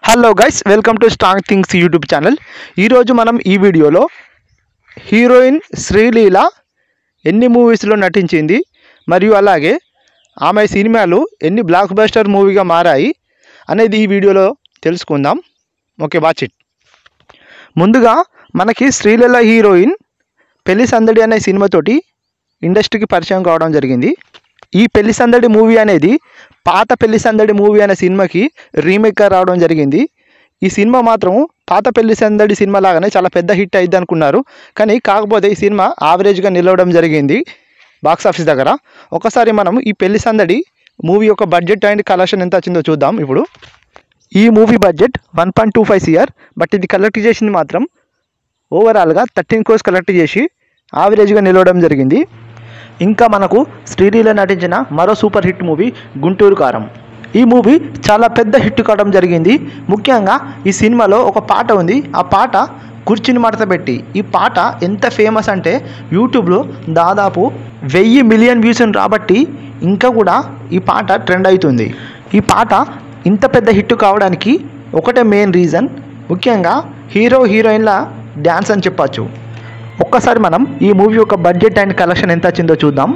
Hello guys, welcome to strong things YouTube channel. ఈరోజు మనం ఈ వీడియోలో హీరోయిన్ శ్రీలీల ఎన్ని మూవీస్లో నటించింది మరియు అలాగే ఆమె సినిమాలు ఎన్ని బ్లాక్ బస్టర్ మూవీగా మారాయి అనేది ఈ వీడియోలో తెలుసుకుందాం. Okay, watch it. ముందుగా మనకి శ్రీలీల హీరోయిన్ పెళ్లి సందడి అనే సినిమాతోటి ఇండస్ట్రీకి పరిచయం కావడం జరిగింది. ఈ పెళ్లి సందడి మూవీ అనేది పాత పెళ్లి సందడి మూవీ అనే సినిమాకి రీమేక్గా రావడం జరిగింది. ఈ సినిమా మాత్రం పాత పెళ్లి సందడి సినిమా లాగానే చాలా పెద్ద హిట్ అయింది అనుకున్నారు, కానీ కాకపోతే ఈ సినిమా యావరేజ్గా నిలవడం జరిగింది బాక్సాఫీస్ దగ్గర. ఒకసారి మనం ఈ పెళ్లి సందడి మూవీ యొక్క బడ్జెట్ అండ్ కలెక్షన్ ఎంత వచ్చిందో చూద్దాం. ఇప్పుడు ఈ మూవీ బడ్జెట్ 1.25 CR, బట్ ఇది కలెక్ట్ చేసింది మాత్రం ఓవరాల్గా 13 crores కలెక్ట్ చేసి యావరేజ్గా నిలవడం జరిగింది. ఇంకా మనకు శ్రీలీల నటించిన మరో సూపర్ హిట్ మూవీ గుంటూరు కారం. ఈ మూవీ చాలా పెద్ద హిట్ కావడం జరిగింది. ముఖ్యంగా ఈ సినిమాలో ఒక పాట ఉంది, ఆ పాట కుర్చీని మడతపెట్టి. ఈ పాట ఎంత ఫేమస్ అంటే యూట్యూబ్లో దాదాపు 1000 మిలియన్ వ్యూస్ రాబట్టి ఇంకా కూడా ఈ పాట ట్రెండ్ అవుతుంది. ఈ పాట ఇంత పెద్ద హిట్ కావడానికి ఒకటే మెయిన్ రీజన్, ముఖ్యంగా హీరో హీరోయిన్ల డ్యాన్స్ అని చెప్పచ్చు. ఒక్కసారి మనం ఈ మూవీ యొక్క బడ్జెట్ అండ్ కలెక్షన్ ఎంత వచ్చిందో చూద్దాం.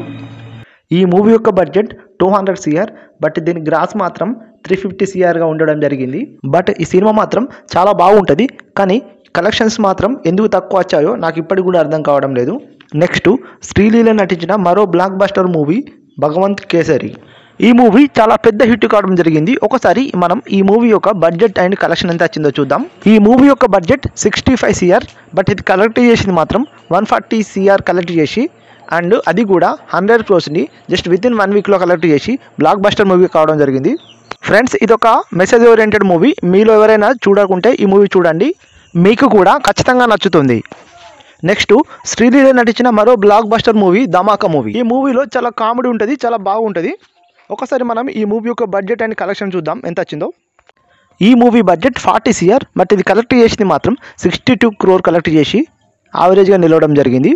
ఈ మూవీ యొక్క బడ్జెట్ 200 CR, బట్ దీని గ్రాస్ మాత్రం 350 CRగా ఉండడం జరిగింది. బట్ ఈ సినిమా మాత్రం చాలా బాగుంటుంది, కానీ కలెక్షన్స్ మాత్రం ఎందుకు తక్కువ వచ్చాయో నాకు ఇప్పటికి కూడా అర్థం కావడం లేదు. నెక్స్ట్ శ్రీలీల నటించిన మరో blockbuster movie Bhagavanth Kesari. ఈ మూవీ చాలా పెద్ద హిట్ కావడం జరిగింది. ఒకసారి మనం ఈ మూవీ యొక్క బడ్జెట్ అండ్ కలెక్షన్ ఎంత వచ్చిందో చూద్దాం. ఈ మూవీ యొక్క బడ్జెట్ 65 CR, బట్ ఇది కలెక్ట్ చేసింది మాత్రం 140 CR కలెక్ట్ చేసి, అండ్ అది కూడా 100 crores జస్ట్ విత్ ఇన్ 1 weekలో కలెక్ట్ చేసి బ్లాక్ బస్టర్ మూవీ కావడం జరిగింది. ఫ్రెండ్స్, ఇదొక మెసేజ్ ఓరియంటెడ్ మూవీ. మీలో ఎవరైనా చూడకుంటే ఈ మూవీ చూడండి, మీకు కూడా ఖచ్చితంగా నచ్చుతుంది. నెక్స్ట్ శ్రీలీల నటించిన మరో బ్లాక్ బస్టర్ మూవీ ధమాకా మూవీ. ఈ మూవీలో చాలా కామెడీ ఉంటుంది, చాలా బాగుంటుంది. ఒకసారి మనం ఈ మూవీ యొక్క బడ్జెట్ అండ్ కలెక్షన్ చూద్దాం ఎంత వచ్చిందో. ఈ మూవీ బడ్జెట్ 40 CR, బట్ ఇది కలెక్ట్ చేసింది మాత్రం 62 crore కలెక్ట్ చేసి యావరేజ్గా నిలవడం జరిగింది.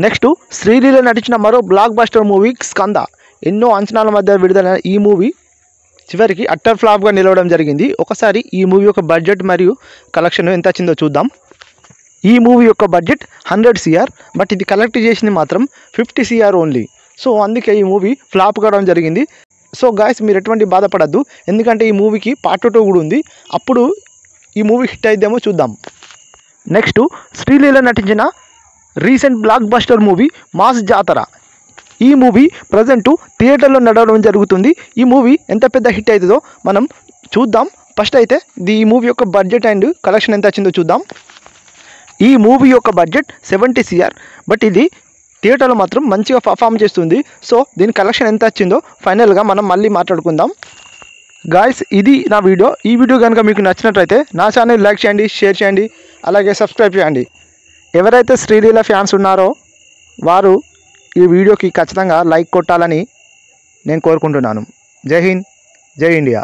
నెక్స్ట్ శ్రీలీల నటించిన మరో బ్లాక్ బస్టర్ మూవీ స్కంద. ఎన్నో అంచనాల మధ్య విడుదల ఈ మూవీ చివరికి అట్టర్ ఫ్లాప్గా నిలవడం జరిగింది. ఒకసారి ఈ మూవీ యొక్క బడ్జెట్ మరియు కలెక్షన్ ఎంత వచ్చిందో చూద్దాం. ఈ మూవీ యొక్క బడ్జెట్ 100 CR, బట్ ఇది కలెక్ట్ చేసింది మాత్రం 50 CR ఓన్లీ. సో అందుకే ఈ మూవీ ఫ్లాప్ కావడం జరిగింది. సో గాయస్, మీరు ఎటువంటి బాధపడద్దు, ఎందుకంటే ఈ మూవీకి పార్ట్ 2 కూడా ఉంది, అప్పుడు ఈ మూవీ హిట్ అయిద్దేమో చూద్దాం. నెక్స్ట్ శ్రీలీల నటించిన recent block buster movie mass జాతర. ఈ మూవీ ప్రజెంట్ థియేటర్లో నడవడం జరుగుతుంది. ఈ మూవీ ఎంత పెద్ద హిట్ అవుతుందో మనం చూద్దాం. ఫస్ట్ అయితే ఈ మూవీ యొక్క బడ్జెట్ అండ్ కలెక్షన్ ఎంత వచ్చిందో చూద్దాం. ఈ మూవీ యొక్క బడ్జెట్ 70 CR, బట్ ఇది థియేటర్లో మాత్రం మంచిగా పర్ఫామ్ చేస్తుంది. సో దీని కలెక్షన్ ఎంత వచ్చిందో ఫైనల్గా మనం మళ్ళీ మాట్లాడుకుందాం. గాయస్, ఇది నా వీడియో. ఈ వీడియో కనుక మీకు నచ్చినట్లయితే నా ఛానల్ లైక్ చేయండి, షేర్ చేయండి, అలాగే సబ్స్క్రైబ్ చేయండి. ఎవరైతే శ్రీలీల ఫ్యాన్స్ ఉన్నారో వారు ఈ వీడియోకి ఖచ్చితంగా లైక్ కొట్టాలని నేను కోరుకుంటున్నాను. జై హింద్, జై ఇండియా.